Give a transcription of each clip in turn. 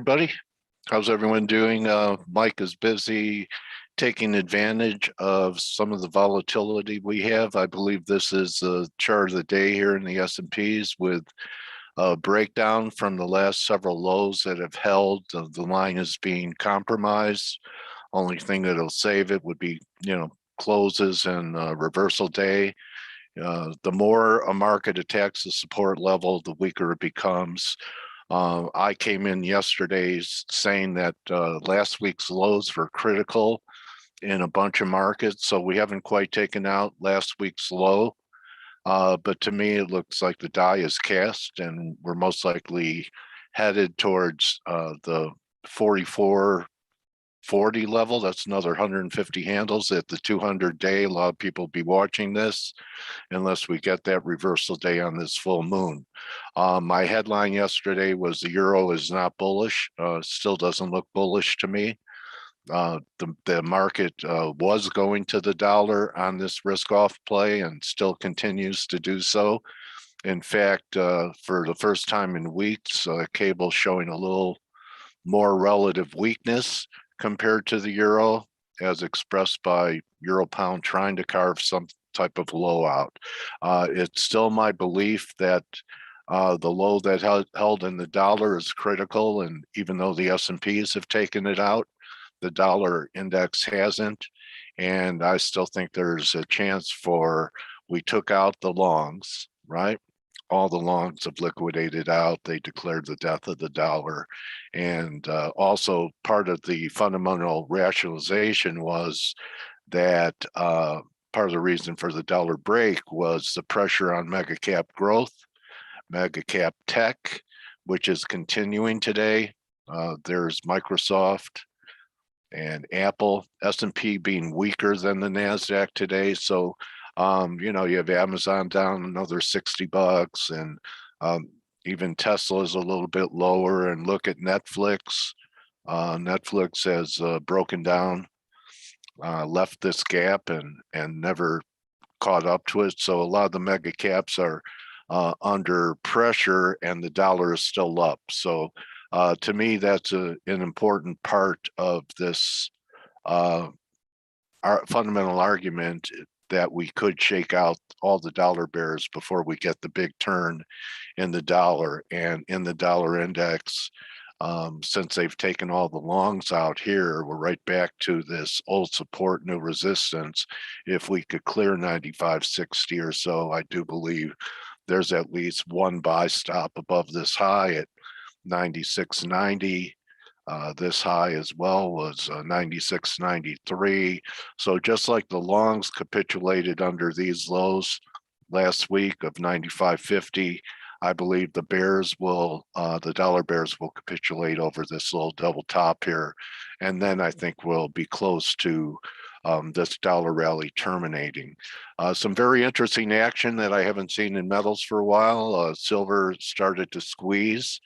everybody. How's everyone doing? Mike is busy taking advantage of some of the volatility we have. I believe this is the chart of the day here in the S&Ps with a breakdown from the last several lows that have held. The line is being compromised. Only thing that'll save it would be, closes and reversal day. The more a market attacks the support level, the weaker it becomes. I came in yesterday saying that last week's lows were critical in a bunch of markets, so we haven't quite taken out last week's low. But to me, it looks like the die is cast, and we're most likely headed towards the 44.40 level. That's another 150 handles at the 200-day. A lot of people will be watching this unless we get that reversal day on this full moon. My headline yesterday was the euro is not bullish. Still doesn't look bullish to me. The market was going to the dollar on this risk-off play and still continues to do so. In fact, for the first time in weeks, cable showing a little more relative weakness compared to the euro, as expressed by euro pound trying to carve some type of low out. It's still my belief that the low that held in the dollar is critical, and even though the S&Ps have taken it out, the dollar index hasn't, and I still think there's a chance for, we took out the longs, right? All the longs have liquidated out. They declared the death of the dollar. And also part of the fundamental rationalization was that part of the reason for the dollar break was the pressure on mega cap growth, mega cap tech, which is continuing today. There's Microsoft and Apple, S&P being weaker than the NASDAQ today. So you have Amazon down another $60, and even Tesla is a little bit lower. And look at Netflix. Netflix has broken down, left this gap and never caught up to it. So a lot of the mega caps are under pressure, and the dollar is still up. So to me, that's an important part of this our fundamental argument that we could shake out all the dollar bears before we get the big turn in the dollar. And in the dollar index, since they've taken all the longs out here, we're right back to this old support, new resistance. If we could clear 95.60 or so, I do believe there's at least one buy stop above this high at 96.90. This high as well was 96.93. So just like the longs capitulated under these lows last week of 95.50, I believe the bears will, the dollar bears will capitulate over this little double top here. And then I think we'll be close to this dollar rally terminating. Some very interesting action that I haven't seen in metals for a while. Silver started to squeeze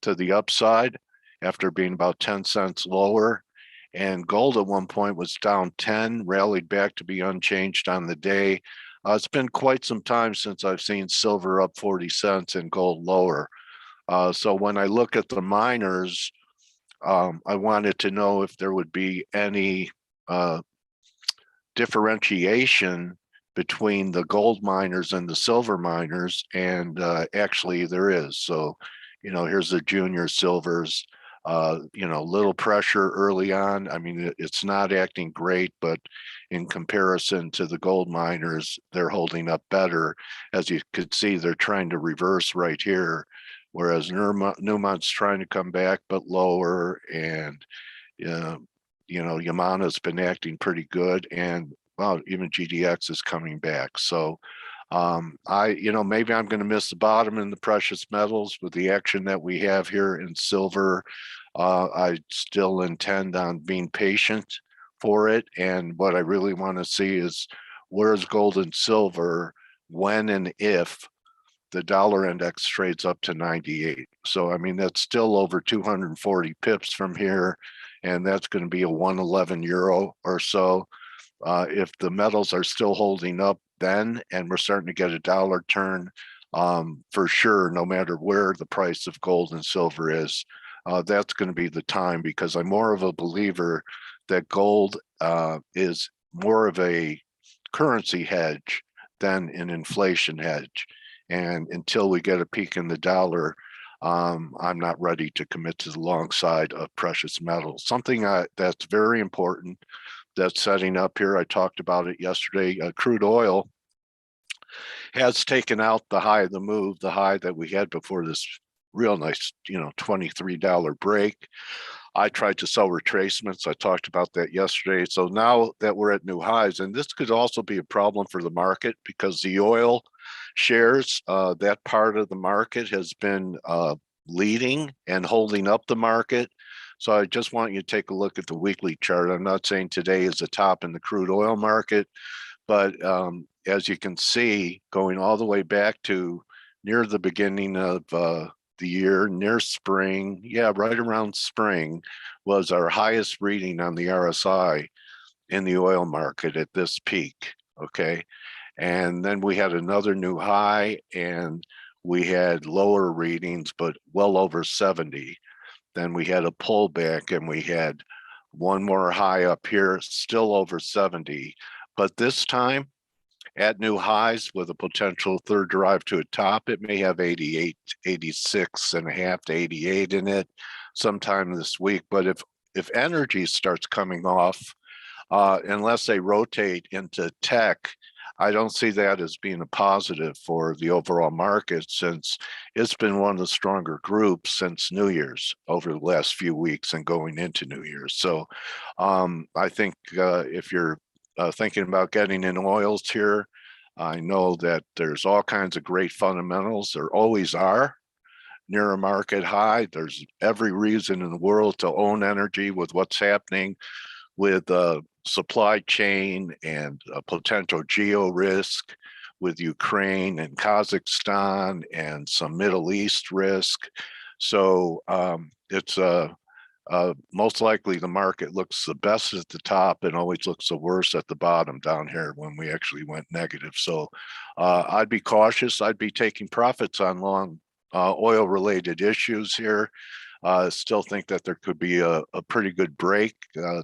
to the upside after being about 10 cents lower. And gold at one point was down 10, rallied back to be unchanged on the day. It's been quite some time since I've seen silver up 40 cents and gold lower. So when I look at the miners, I wanted to know if there would be any differentiation between the gold miners and the silver miners, and actually there is. So, here's the junior silvers. Little pressure early on. I mean, it's not acting great, but in comparison to the gold miners, they're holding up better. As you could see, they're trying to reverse right here, whereas Newmont's trying to come back, but lower. And, Yamana's been acting pretty good. And, well, even GDX is coming back. So, maybe I'm going to miss the bottom in the precious metals with the action that we have here in silver. I still intend on being patient for it. And what I really want to see is where's gold and silver when and if the dollar index trades up to 98. So, I mean, that's still over 240 pips from here. And that's going to be a 111 euro or so. If the metals are still holding up then, and we're starting to get a dollar turn, for sure, no matter where the price of gold and silver is, that's going to be the time, because I'm more of a believer that gold is more of a currency hedge than an inflation hedge. And until we get a peak in the dollar, I'm not ready to commit to the long side of precious metals. Something that's very important that's setting up here, I talked about it yesterday, crude oil has taken out the high of the move, the high that we had before this real nice, $23 break. I tried to sell retracements. I talked about that yesterday. So now that we're at new highs, and this could also be a problem for the market, because the oil shares, that part of the market has been leading and holding up the market. So I just want you to take a look at the weekly chart. I'm not saying today is the top in the crude oil market, but as you can see, going all the way back to near the beginning of the year, near spring, right around spring, was our highest reading on the RSI in the oil market at this peak, okay? And then we had another new high, and we had lower readings, but well over 70. Then we had a pullback, and we had one more high up here, still over 70. But this time, at new highs with a potential third drive to a top, it may have 88, 86 and a half to 88 in it sometime this week. But if energy starts coming off, unless they rotate into tech, I don't see that as being a positive for the overall market, since it's been one of the stronger groups since New Year's over the last few weeks and going into New Year's. So I think if you're thinking about getting in oils here, I know that there's all kinds of great fundamentals. There always are near a market high. There's every reason in the world to own energy with what's happening with supply chain and potential geo risk with Ukraine and Kazakhstan and some Middle East risk. So it's most likely the market looks the best at the top and always looks the worst at the bottom down here when we actually went negative. So I'd be cautious. I'd be taking profits on long oil related issues here. Still think that there could be a pretty good break.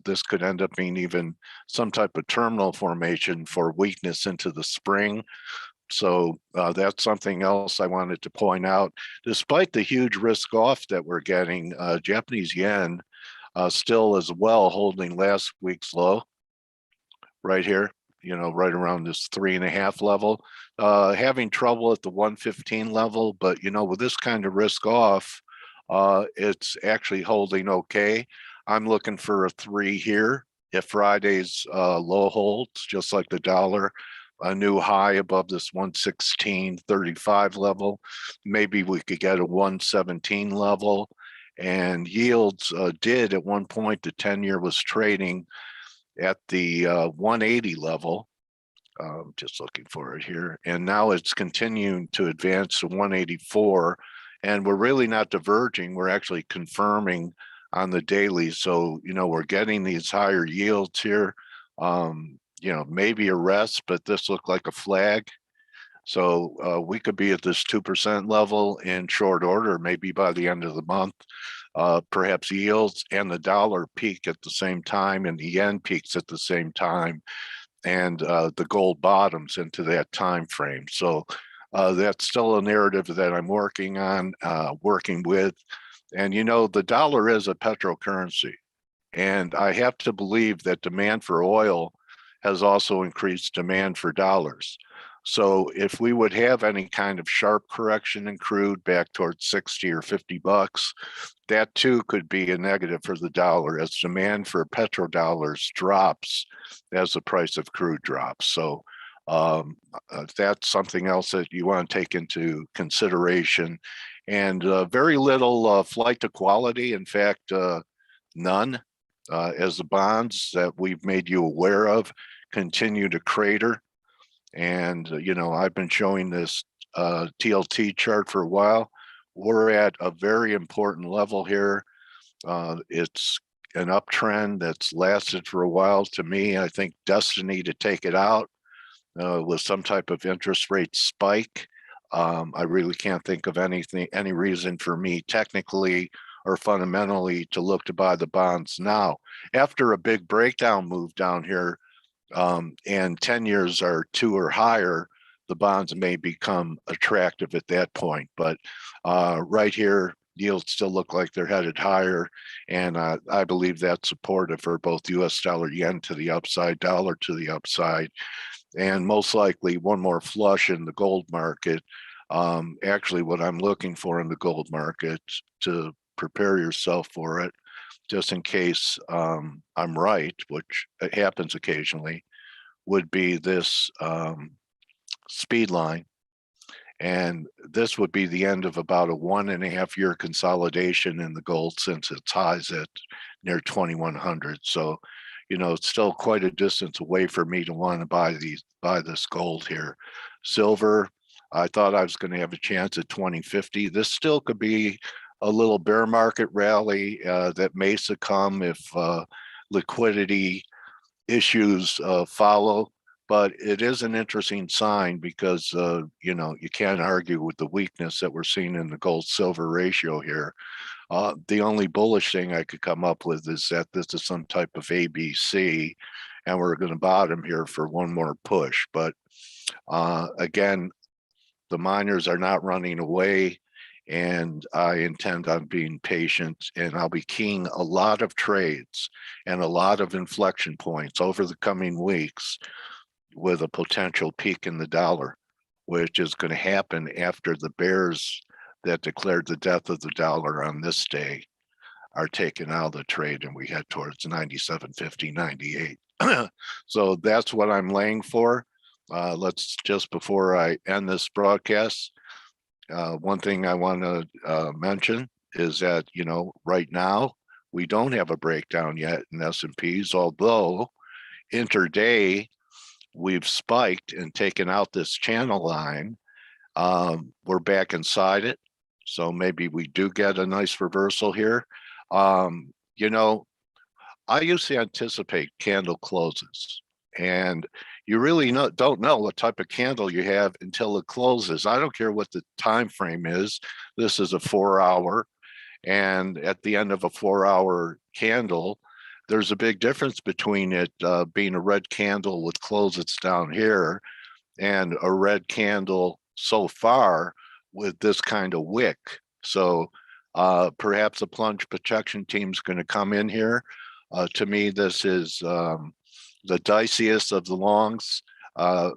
This could end up being even some type of terminal formation for weakness into the spring. So that's something else I wanted to point out. Despite the huge risk off that we're getting, Japanese yen still as well holding last week's low right here, right around this 3.5 level, having trouble at the 115 level. But, with this kind of risk off, it's actually holding okay. I'm looking for a 3 here. If Friday's low holds, just like the dollar, a new high above this 116.35 level, maybe we could get a 117 level. And yields did at one point, the 10-year was trading at the 180 level. Just looking for it here. And now it's continuing to advance to 184. And we're really not diverging. We're actually confirming on the daily. So, we're getting these higher yields here. Maybe a rest, but this looked like a flag. So we could be at this 2% level in short order, maybe by the end of the month. Perhaps yields and the dollar peak at the same time, and the yen peaks at the same time, and the gold bottoms into that time frame. So that's still a narrative that I'm working on, working with. And the dollar is a petrocurrency, and I have to believe that demand for oil has also increased demand for dollars. So if we would have any kind of sharp correction in crude back towards 60 or 50 bucks, that too could be a negative for the dollar, as demand for petrodollars drops as the price of crude drops. So that's something else that you want to take into consideration. And very little flight to quality. In fact, none, as the bonds that we've made you aware of continue to crater. And, I've been showing this TLT chart for a while. We're at a very important level here. It's an uptrend that's lasted for a while. To me, I think destiny to take it out with some type of interest rate spike. I really can't think of any reason for me technically or fundamentally to look to buy the bonds now. After a big breakdown move down here, and 10 years are 2 or higher, the bonds may become attractive at that point. But right here, yields still look like they're headed higher, and I believe that's supportive for both US dollar yen to the upside, dollar to the upside, and most likely one more flush in the gold market. Actually, what I'm looking for in the gold market to prepare yourself for it, just in case I'm right, which happens occasionally, would be this speed line. And this would be the end of about a 1.5 year consolidation in the gold since its highs at near 2100. So, you know, it's still quite a distance away for me to want to buy this gold here. Silver, I thought I was going to have a chance at 2050. This still could be a little bear market rally that may succumb if liquidity issues follow. But it is an interesting sign because, you know, you can't argue with the weakness that we're seeing in the gold-silver ratio here. The only bullish thing I could come up with is that this is some type of ABC, and we're going to bottom here for one more push. But again, the miners are not running away, and I intend on being patient, and I'll be keying a lot of trades and a lot of inflection points over the coming weeks with a potential peak in the dollar, which is going to happen after the bears that declared the death of the dollar on this day are taken out of the trade and we head towards 97.50, 98. So that's what I'm laying for. Let's just, before I end this broadcast, one thing I want to mention is that, you know, right now we don't have a breakdown yet in S&Ps, although intraday we've spiked and taken out this channel line. We're back inside it, so maybe we do get a nice reversal here. You know, I used to anticipate candle closes, and you really don't know what type of candle you have until it closes. I don't care what the time frame is. This is a 4-hour, and at the end of a 4-hour candle, there's a big difference between it being a red candle with closes down here and a red candle so far with this kind of wick. So perhaps a plunge protection team's going to come in here. To me, this is the diciest of the longs.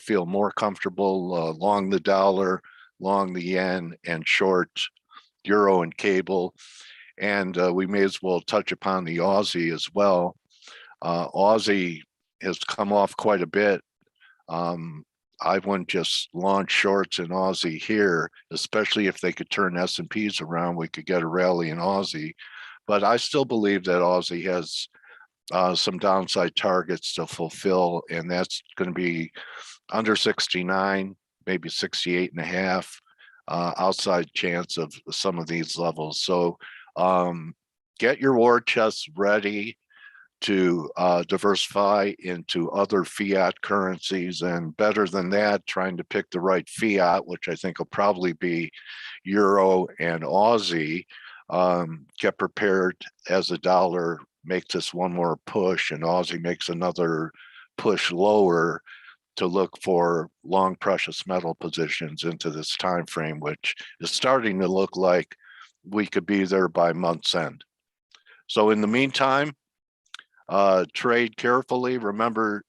Feel more comfortable long the dollar, long the yen, and short euro and cable. And we may as well touch upon the Aussie as well. Aussie has come off quite a bit. I wouldn't just launch shorts in Aussie here, especially if they could turn S&Ps around. We could get a rally in Aussie. But I still believe that Aussie has some downside targets to fulfill, and that's going to be under 69, maybe 68.5, outside chance of some of these levels. So get your war chests ready to diversify into other fiat currencies, and better than that, trying to pick the right fiat, which I think will probably be euro and Aussie. Get prepared as the dollar makes this one more push and Aussie makes another push lower to look for long precious metal positions into this time frame, which is starting to look like we could be there by month's end. So in the meantime, trade carefully. Remember,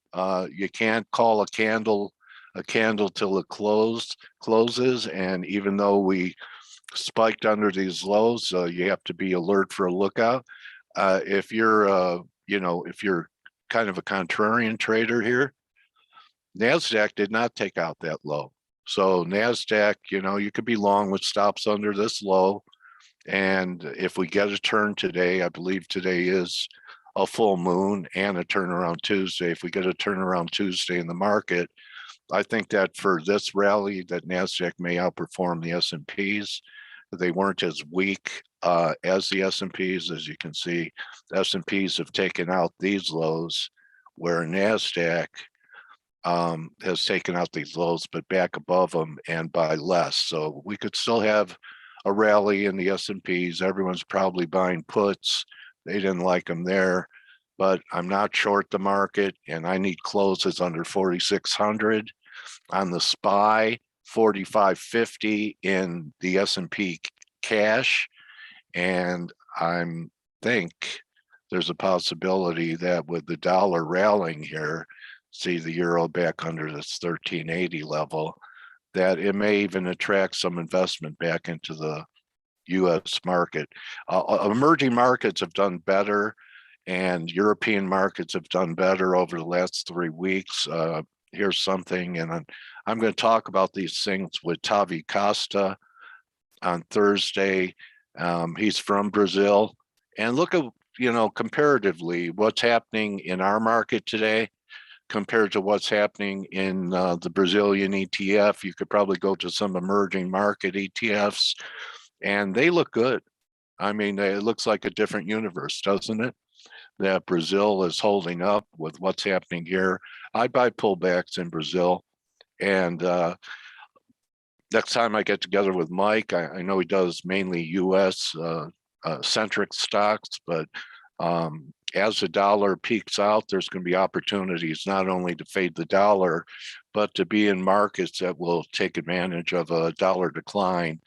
you can't call a candle till it closes. And even though we spiked under these lows, you have to be alert for a lookout. If you're, if you're kind of a contrarian trader here, NASDAQ did not take out that low. So NASDAQ, you could be long with stops under this low. And if we get a turn today, I believe today is a full moon and a turnaround Tuesday. If we get a turnaround Tuesday in the market, I think that for this rally that NASDAQ may outperform the S&Ps. They weren't as weak as the S&Ps. As you can see, the S&Ps have taken out these lows, where NASDAQ has taken out these lows, but back above them and by less. So we could still have a rally in the S&Ps. Everyone's probably buying puts. They didn't like them there, but I'm not short the market, and I need closes under 4,600 on the SPY, 45.50 in the S&P cash, and I'm think there's a possibility that with the dollar rallying here, see the euro back under this 1380 level, that it may even attract some investment back into the US market. Emerging markets have done better, and European markets have done better over the last 3 weeks. Here's something, and I'm going to talk about these things with Tavi Costa on Thursday. He's from Brazil, and look at, comparatively what's happening in our market today compared to what's happening in the Brazilian ETF. You could probably go to some emerging market ETFs, and they look good. I mean, it looks like a different universe, doesn't it? That Brazil is holding up with what's happening here. I buy pullbacks in Brazil, and next time I get together with Mike, I know he does mainly US centric stocks, but as the dollar peaks out, there's going to be opportunities not only to fade the dollar, but to be in markets that will take advantage of a dollar decline.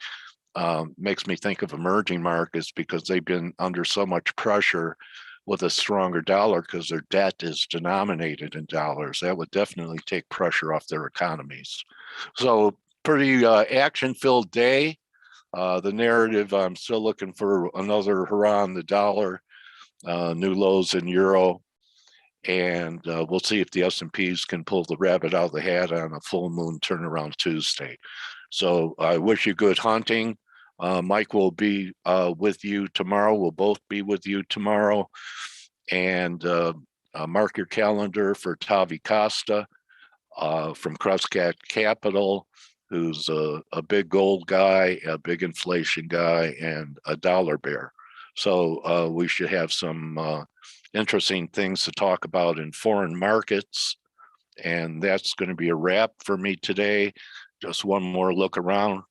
Makes me think of emerging markets because they've been under so much pressure with a stronger dollar because their debt is denominated in dollars. That would definitely take pressure off their economies. So pretty action-filled day. The narrative, I'm still looking for another hurrah on the dollar, new lows in euro, and we'll see if the S&Ps can pull the rabbit out of the hat on a full moon turnaround Tuesday. So I wish you good hunting. Mike will be with you tomorrow. We'll both be with you tomorrow. And mark your calendar for Tavi Costa from Crestcat Capital, who's a big gold guy, a big inflation guy, and a dollar bear. So we should have some interesting things to talk about in foreign markets. And that's going to be a wrap for me today. Just one more look around.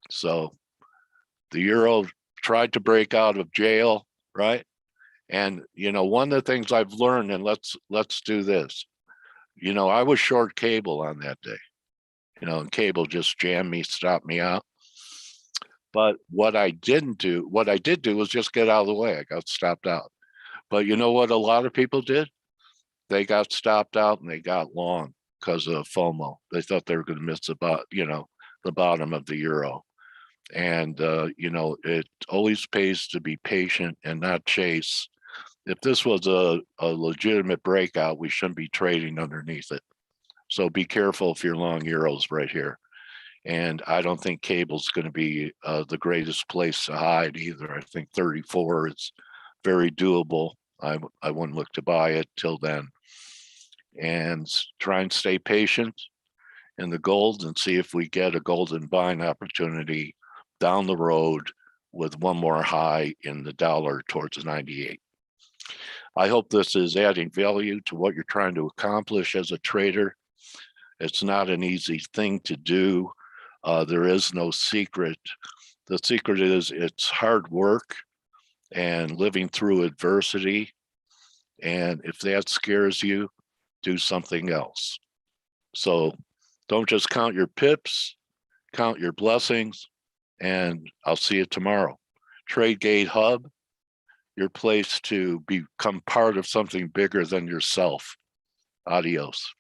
So the euro tried to break out of jail, right? And one of the things I've learned, and let's do this. I was short cable on that day. And cable just jammed me, stopped me out. But what I did do was just get out of the way. I got stopped out. But you know what a lot of people did? They got stopped out and they got long because of FOMO. They thought they were going to miss the bottom of the euro. And it always pays to be patient and not chase. If this was a legitimate breakout, we shouldn't be trading underneath it. So be careful if you're long euros right here. And I don't think cable's going to be the greatest place to hide either. I think 34 is very doable. I wouldn't look to buy it till then. And try and stay patient in the gold and see if we get a golden buying opportunity down the road with one more high in the dollar towards 98. I hope this is adding value to what you're trying to accomplish as a trader. It's not an easy thing to do. There is no secret. The secret is it's hard work and living through adversity. And if that scares you, do something else. So don't just count your pips, count your blessings, and I'll see you tomorrow. TradeGate Hub, your place to become part of something bigger than yourself. Adios.